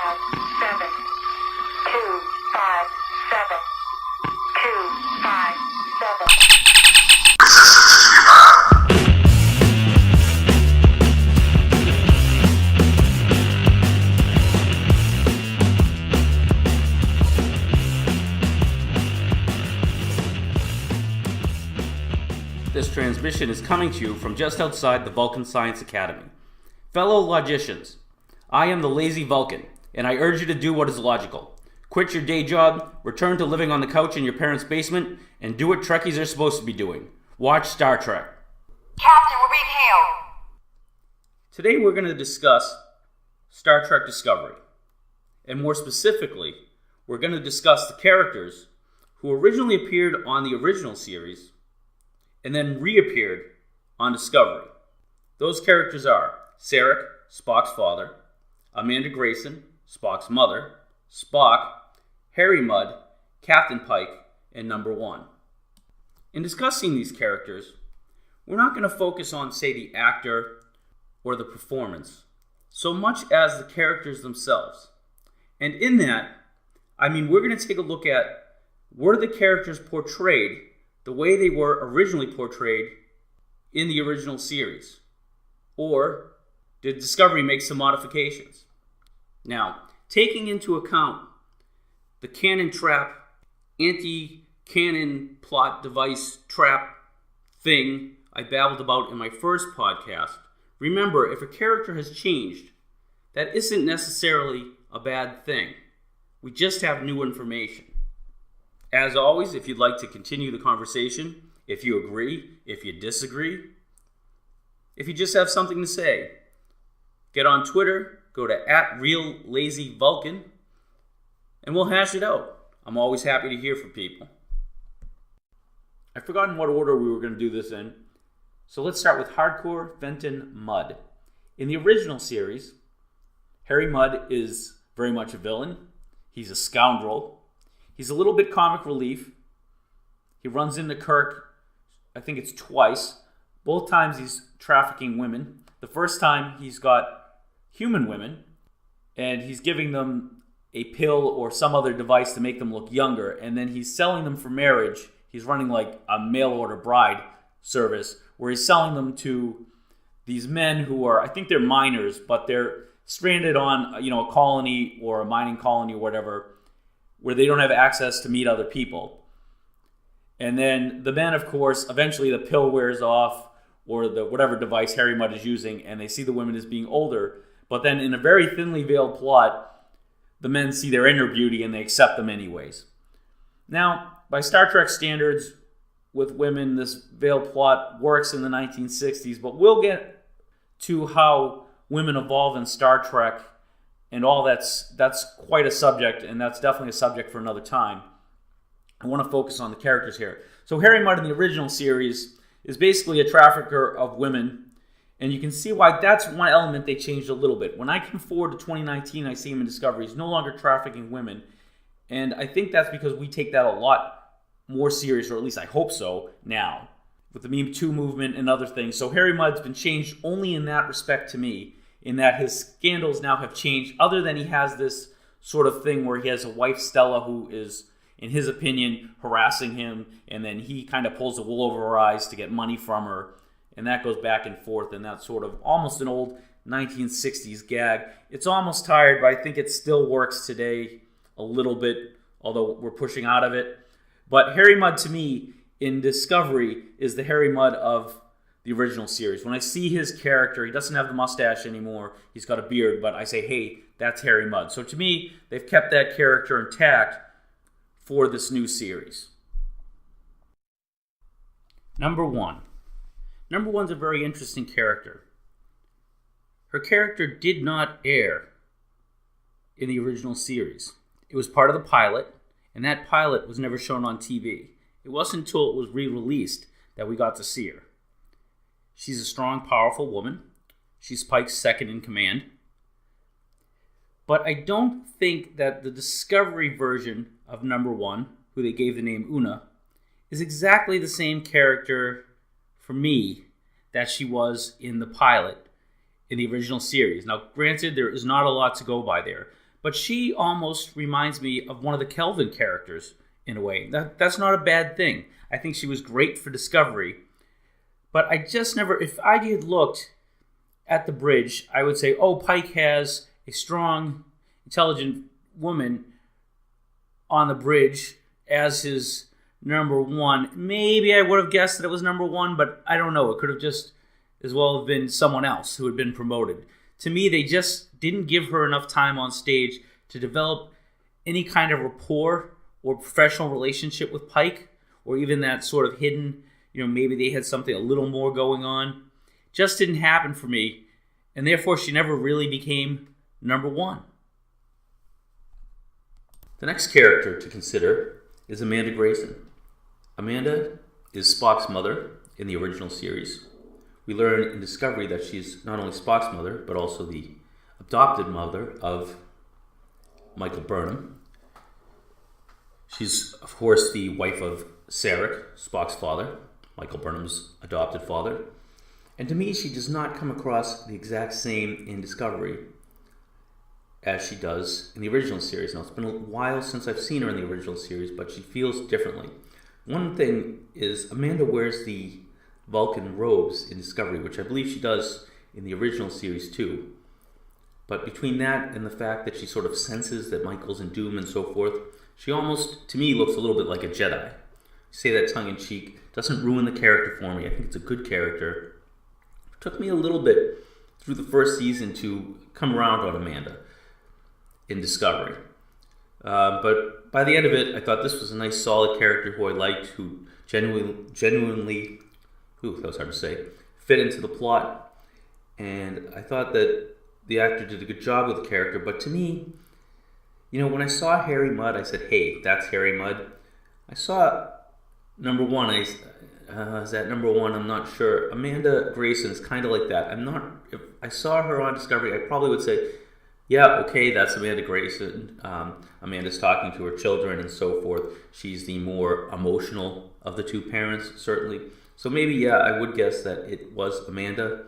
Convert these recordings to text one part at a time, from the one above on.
seven, 257, 257. This transmission is coming to you from just outside the Vulcan Science Academy. Fellow logicians, I am the lazy Vulcan, and I urge you to do what is logical. Quit your day job, return to living on the couch in your parents' basement, and do what Trekkies are supposed to be doing. Watch Star Trek. Captain, we're being hailed. Today we're going to discuss Star Trek Discovery. And more specifically, we're going to discuss the characters who originally appeared on the original series and then reappeared on Discovery. Those characters are Sarek, Spock's father, Amanda Grayson, Spock's mother, Spock, Harry Mudd, Captain Pike, and Number One. In discussing these characters, we're not going to focus on, say, the actor or the performance, so much as the characters themselves. And in that, we're going to take a look at, were the characters portrayed the way they were originally portrayed in the original series? Or did Discovery make some modifications? Now, taking into account the canon trap, anti-canon plot device trap thing I babbled about in my first podcast, remember, if a character has changed, that isn't necessarily a bad thing. We just have new information. As always, if you'd like to continue the conversation, if you agree, if you disagree, if you just have something to say, get on Twitter, go to @RealLazyVulcan, and we'll hash it out. I'm always happy to hear from people. I've forgotten what order we were going to do this in, so let's start with Hardcore Fenton Mudd. In the original series, Harry Mudd is very much a villain. He's a scoundrel. He's a little bit comic relief. He runs into Kirk, I think it's twice. Both times he's trafficking women. The first time he's got human women, and he's giving them a pill or some other device to make them look younger, and then he's selling them for marriage. He's running like a mail-order bride service, where he's selling them to these men who are, I think they're miners, but they're stranded on, a colony or a mining colony or whatever, where they don't have access to meet other people. And then the men, of course, eventually the pill wears off, or the whatever device Harry Mudd is using, and they see the women as being older. But then in a very thinly veiled plot, the men see their inner beauty and they accept them anyways. Now, by Star Trek standards, with women, this veiled plot works in the 1960s, but we'll get to how women evolve in Star Trek, and all that's quite a subject, and that's definitely a subject for another time. I want to focus on the characters here. So Harry Mudd in the original series is basically a trafficker of women, and you can see why that's one element they changed a little bit. When I come forward to 2019, I see him in Discovery. He's no longer trafficking women, and I think that's because we take that a lot more serious, or at least I hope so, now, with the Me Too movement and other things. So Harry Mudd's been changed only in that respect to me, in that his scandals now have changed, other than he has this sort of thing where he has a wife, Stella, who is, in his opinion, harassing him, and then he kind of pulls the wool over her eyes to get money from her, and that goes back and forth, and that's sort of almost an old 1960s gag. It's almost tired, but I think it still works today a little bit, although we're pushing out of it. But Harry Mudd, to me, in Discovery, is the Harry Mudd of the original series. When I see his character, he doesn't have the mustache anymore. He's got a beard, but I say, hey, that's Harry Mudd. So to me, they've kept that character intact for this new series. Number One. Number One's a very interesting character. Her character did not air in the original series. It was part of the pilot, and that pilot was never shown on TV. It wasn't until it was re-released that we got to see her. She's a strong, powerful woman. She's Pike's second in command. But I don't think that the Discovery version of Number One, who they gave the name Una, is exactly the same character for me that she was in the pilot in the original series. Now, granted, there is not a lot to go by there, but she almost reminds me of one of the Kelvin characters in a way. That's not a bad thing. I think she was great for Discovery, but I just never, if I had looked at the bridge, I would say, oh, Pike has a strong, intelligent woman on the bridge as his number one. Maybe I would have guessed that it was number one, but I don't know. It could have just as well have been someone else who had been promoted. To me, they just didn't give her enough time on stage to develop any kind of rapport or professional relationship with Pike, or even that sort of hidden, maybe they had something a little more going on. Just didn't happen for me, and therefore she never really became number one. The next character to consider is Amanda Grayson. Amanda is Spock's mother in the original series. We learn in Discovery that she's not only Spock's mother, but also the adopted mother of Michael Burnham. She's, of course, the wife of Sarek, Spock's father, Michael Burnham's adopted father. And to me, she does not come across the exact same in Discovery as she does in the original series. Now, it's been a while since I've seen her in the original series, but she feels differently. One thing is Amanda wears the Vulcan robes in Discovery, which I believe she does in the original series too. But between that and the fact that she sort of senses that Michael's in doom and so forth, she almost, to me, looks a little bit like a Jedi. I say that tongue-in-cheek. Doesn't ruin the character for me. I think it's a good character. It took me a little bit through the first season to come around on Amanda in Discovery. But by the end of it, I thought this was a nice, solid character who I liked, who genuinely, that was hard to say, fit into the plot. And I thought that the actor did a good job with the character. But to me, when I saw Harry Mudd, I said, hey, that's Harry Mudd. I saw number one. Is that number one? I'm not sure. Amanda Grayson is kind of like that. If I saw her on Discovery, I probably would say, yeah, okay, that's Amanda Grayson. Amanda's talking to her children and so forth. She's the more emotional of the two parents, certainly. So maybe, yeah, I would guess that it was Amanda.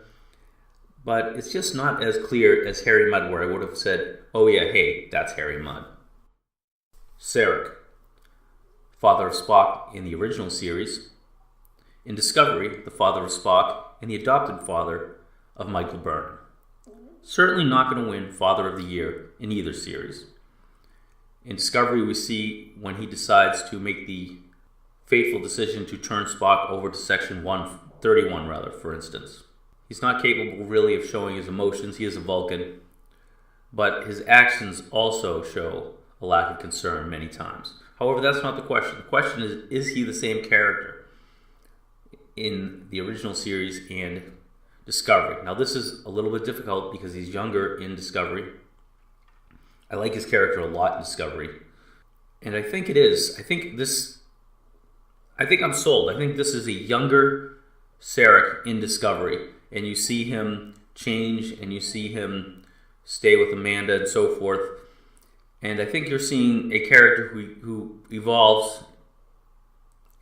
But it's just not as clear as Harry Mudd, where I would have said, oh yeah, hey, that's Harry Mudd. Sarek, father of Spock in the original series. In Discovery, the father of Spock and the adopted father of Michael Burnham. Certainly not going to win Father of the Year in either series. In Discovery, we see when he decides to make the fateful decision to turn Spock over to Section 131, for instance. He's not capable really of showing his emotions. He is a Vulcan. But his actions also show a lack of concern many times. However, that's not the question. The question is he the same character in the original series and Discovery? Now, this is a little bit difficult because he's younger in Discovery. I like his character a lot in Discovery. And I think it is. I think I'm sold. I think this is a younger Sarek in Discovery. And you see him change and you see him stay with Amanda and so forth. And I think you're seeing a character who evolves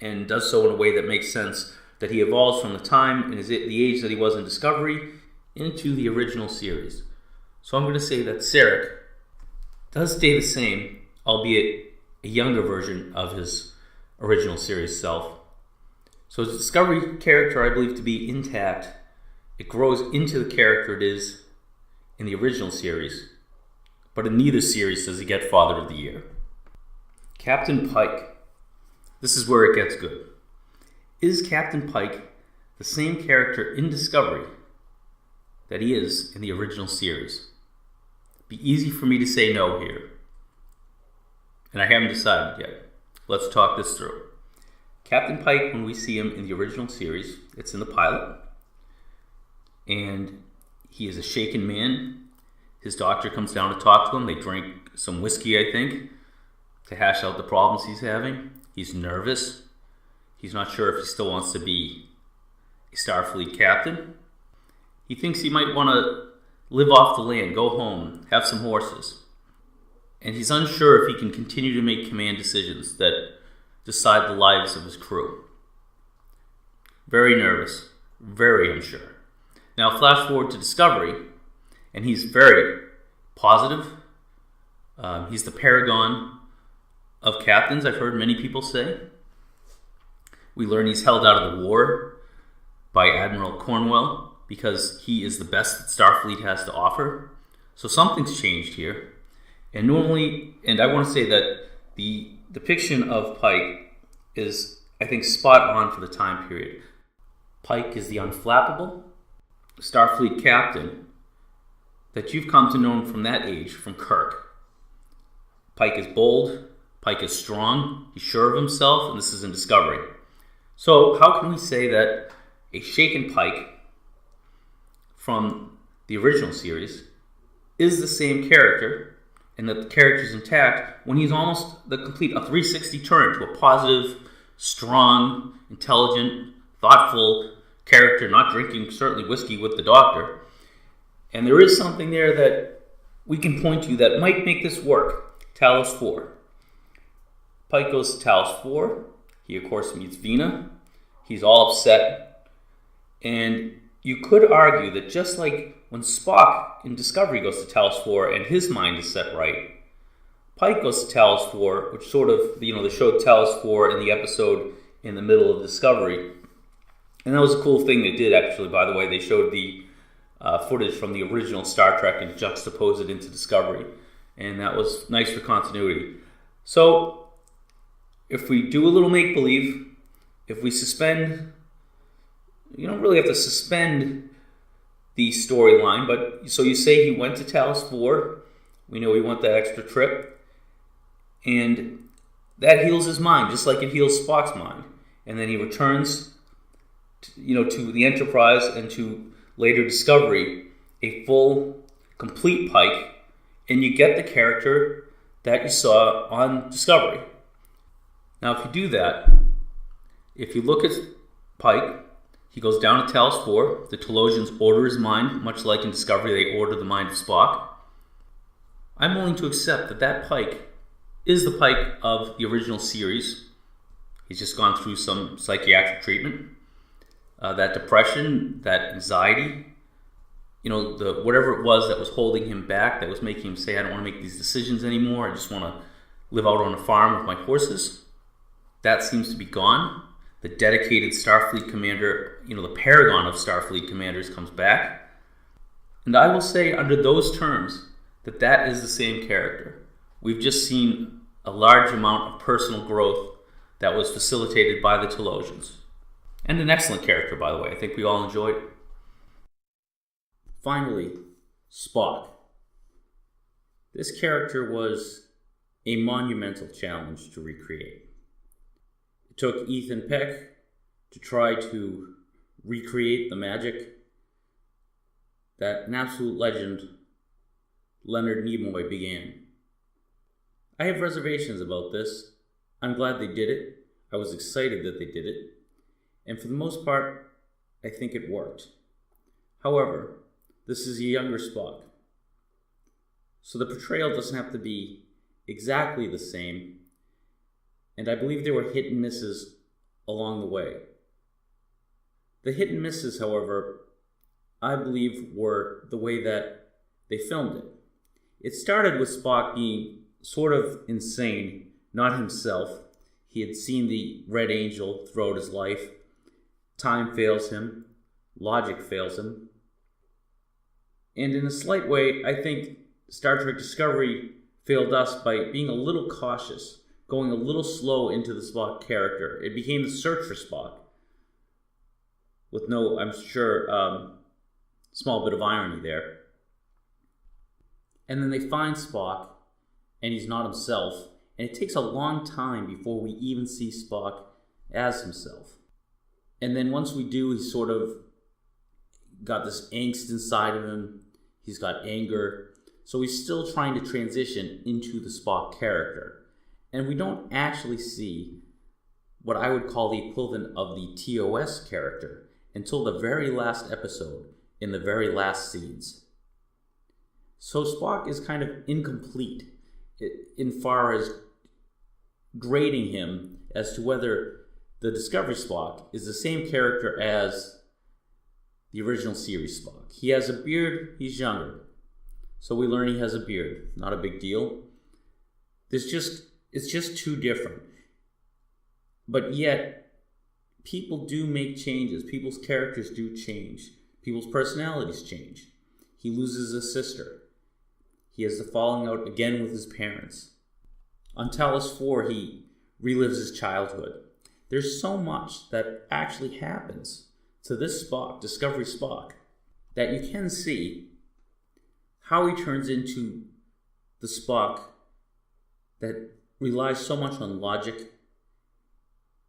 and does so in a way that makes sense, that he evolves from the time and the age that he was in Discovery into the original series. So I'm going to say that Sarek does stay the same, albeit a younger version of his original series self. So his Discovery character, I believe, to be intact. It grows into the character it is in the original series, but in neither series does he get Father of the Year. Captain Pike. This is where it gets good. Is Captain Pike the same character in Discovery that he is in the original series? It'd be easy for me to say no here, and I haven't decided yet. Let's talk this through. Captain Pike, when we see him in the original series, it's in the pilot, and he is a shaken man. His doctor comes down to talk to him. They drink some whiskey, I think, to hash out the problems he's having. He's nervous. He's not sure if he still wants to be a Starfleet captain. He thinks he might want to live off the land, go home, have some horses. And he's unsure if he can continue to make command decisions that decide the lives of his crew. Very nervous, very unsure. Now flash forward to Discovery, and he's very positive, He's the paragon of captains, I've heard many people say. We learn he's held out of the war by Admiral Cornwell because he is the best that Starfleet has to offer. So something's changed here. And I want to say that the depiction of Pike is, I think, spot on for the time period. Pike is the unflappable Starfleet captain that you've come to know from that age, from Kirk. Pike is bold, Pike is strong, he's sure of himself, and this is in Discovery. So how can we say that a shaken Pike from the original series is the same character, and that the character is intact, when he's almost the complete a 360 turn to a positive, strong, intelligent, thoughtful character, not drinking certainly whiskey with the Doctor? And there is something there that we can point to that might make this work. Talos 4. Pike goes to Talos 4. He, of course, meets Vina. He's all upset. And you could argue that just like when Spock in Discovery goes to Talos 4 and his mind is set right, Pike goes to Talos 4, which sort of, they showed Talos 4 in the episode in the middle of Discovery. And that was a cool thing they did, actually, by the way. They showed the footage from the original Star Trek and juxtaposed it into Discovery. And that was nice for continuity. So, if we do a little make-believe, if we suspend, you don't really have to suspend the storyline, but so you say he went to Talos 4, we know he went that extra trip, and that heals his mind, just like it heals Spock's mind. And then he returns to the Enterprise and to later Discovery, a full, complete Pike, and you get the character that you saw on Discovery. Now, if you do that, if you look at Pike, he goes down to Talos 4. The Talosians order his mind, much like in Discovery, they order the mind of Spock. I'm willing to accept that Pike is the Pike of the original series. He's just gone through some psychiatric treatment. That depression, that anxiety, whatever it was that was holding him back, that was making him say, I don't want to make these decisions anymore. I just want to live out on a farm with my horses. That seems to be gone. The dedicated Starfleet commander, the paragon of Starfleet commanders, comes back. And I will say, under those terms, that is the same character. We've just seen a large amount of personal growth that was facilitated by the Talosians. And an excellent character, by the way. I think we all enjoyed it. Finally, Spock. This character was a monumental challenge to recreate. It took Ethan Peck to try to recreate the magic that an absolute legend, Leonard Nimoy, began. I have reservations about this. I'm glad they did it. I was excited that they did it. And for the most part, I think it worked. However, this is a younger Spock. So the portrayal doesn't have to be exactly the same. And I believe there were hit and misses along the way. The hit and misses, however, I believe were the way that they filmed it. It started with Spock being sort of insane, not himself. He had seen the Red Angel throughout his life. Time fails him. Logic fails him. And in a slight way, I think Star Trek Discovery failed us by being a little cautious, going a little slow into the Spock character. It became the search for Spock, with no, I'm sure, small bit of irony there. And then they find Spock, and he's not himself, and it takes a long time before we even see Spock as himself. And then once we do, he's sort of got this angst inside of him. He's got anger. So he's still trying to transition into the Spock character. And we don't actually see what I would call the equivalent of the TOS character until the very last episode, in the very last scenes. So Spock is kind of incomplete in far as grading him as to whether the Discovery Spock is the same character as the original series Spock. He has a beard, he's younger. So we learn he has a beard, not a big deal. it's just too different. But yet, people do make changes. People's characters do change. People's personalities change. He loses his sister. He has the falling out again with his parents. On Talos 4, he relives his childhood. There's so much that actually happens to this Spock, Discovery Spock, that you can see how he turns into the Spock that relies so much on logic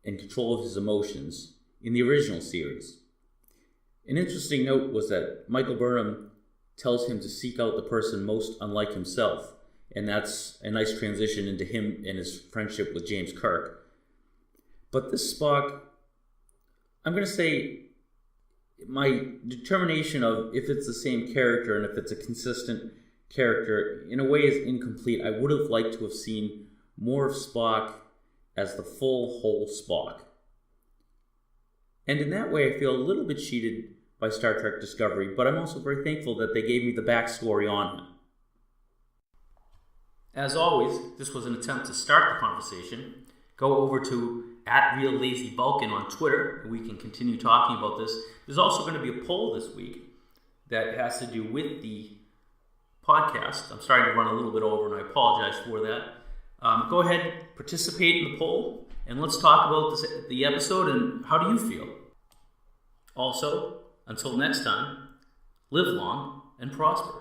and control of his emotions in the original series. An interesting note was that Michael Burnham tells him to seek out the person most unlike himself, and that's a nice transition into him and his friendship with James Kirk. But this Spock, I'm going to say my determination of if it's the same character and if it's a consistent character, in a way, is incomplete. I would have liked to have seen more of Spock as the full, whole Spock. And in that way, I feel a little bit cheated by Star Trek Discovery, but I'm also very thankful that they gave me the backstory on him. As always, this was an attempt to start the conversation. Go over to @RealLazyVulcan on Twitter, and we can continue talking about this. There's also going to be a poll this week that has to do with the podcast. I'm starting to run a little bit over, and I apologize for that. Go ahead, participate in the poll, and let's talk about the episode and how do you feel. Also, until next time, live long and prosper.